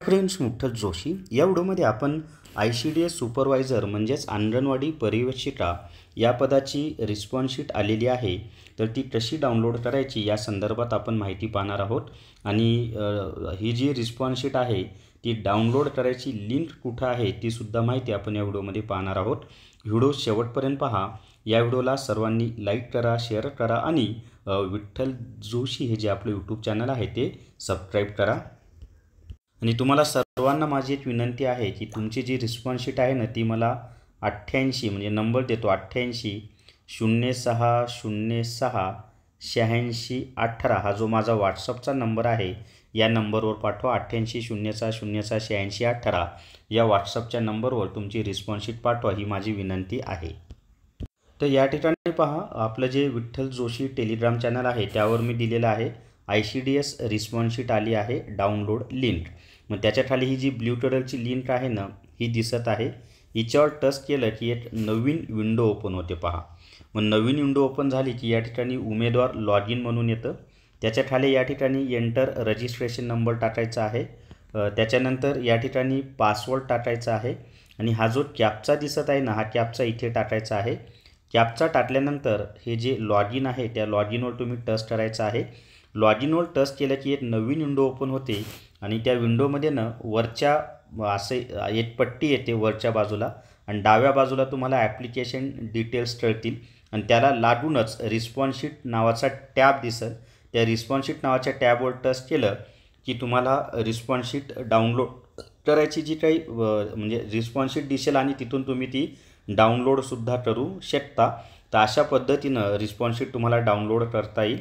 Friends, मुठ्ठल Joshi या व्हिडिओमध्ये आपण ICDS सुपरवायझर म्हणजेच अंगणवाडी पर्यवेक्षिका या पदाची रिस्पॉन्स शीट आलेली आहे, तर ती कशी डाउनलोड करायची या संदर्भात आपण माहिती पाहणार आहोत। आणि ही जी रिस्पॉन्स शीट आहे ती डाउनलोड करायची लिंक कुठे आहे ती सुद्धा माहिती आपण या व्हिडिओमध्ये पाहणार आहोत। व्हिडिओ शेवटपर्यंत पहा। या व्हिडिओला सर्वांनी लाईक करा, शेअर करा आणि विठ्ठल जोशी हे जे आपले यूट्यूब चॅनल आहे ते सबस्क्राईब करा। आणि तुम्हाला सर्वांना माझी एक विनंती आहे की तुमची जी रिस्पॉन्स शीट आहे ना ती मला 88 म्हणजे नंबर देतो 88 06 06 86 18 हा जो माझा व्हॉट्सअपचा नंबर आहे या नंबरवर पाठवा। 88 06 06 86 18 या व्हॉट्सअपच्या नंबरवर तुमची रिस्पॉन्स शीट पाठवा, ही माझी विनंती आहे। तर या ठिकाणी पहा, आपलं जे विठ्ठल जोशी टेलिग्राम चॅनल आहे त्यावर मी दिलेलं आहे ICDS रिस्पॉन्स शीट आली आहे डाउनलोड लिंक। मग त्याच्या खाली ही जी ब्ल्यू कलरची लिंक आहे ना ही दिसत आहे, हिच्यावर टच केलं की एक नवीन विंडो ओपन होते पहा। मग नवीन विंडो ओपन झाली की या ठिकाणी उमेदवार लॉग इन म्हणून येतं। त्याच्या खाली या ठिकाणी एंटर रजिस्ट्रेशन नंबर टाकायचा आहे, त्याच्यानंतर या ठिकाणी पासवर्ड टाकायचा आहे आणि हा जो कॅप्चा दिसत आहे ना हा कॅप्चा इथे टाकायचा आहे। कॅप्चा टाकल्यानंतर हे जे लॉग इन आहे त्या लॉग इनवर तुम्ही टच करायचं आहे। लॉग इनवर टच केलं की एक नवीन विंडो ओपन होते आणि त्या विंडोमध्ये ना वरच्या असे एक पट्टी येते वरच्या बाजूला आणि डाव्या बाजूला तुम्हाला ॲप्लिकेशन डिटेल्स कळतील आणि त्याला लागूनच रिस्पॉन्स शीट नावाचा टॅब दिसेल। त्या रिस्पॉन्स शीट नावाच्या टॅबवर टच केलं की तुम्हाला रिस्पॉन्स शीट डाउनलोड करायची जी काही म्हणजे रिस्पॉन्स शीट दिसेल आणि तिथून तुम्ही ती डाउनलोडसुद्धा करू शकता। तर अशा पद्धतीनं रिस्पॉन्स शीट तुम्हाला डाउनलोड करता येईल।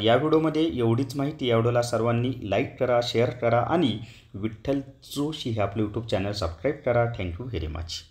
या व्हिडिओमध्ये एवढीच माहिती। या व्हिडिओला सर्वांनी लाईक करा, शेअर करा आणि विठ्ठल जोशी हे आपले यूट्यूब चॅनल सबस्क्राईब करा। Thank you very much.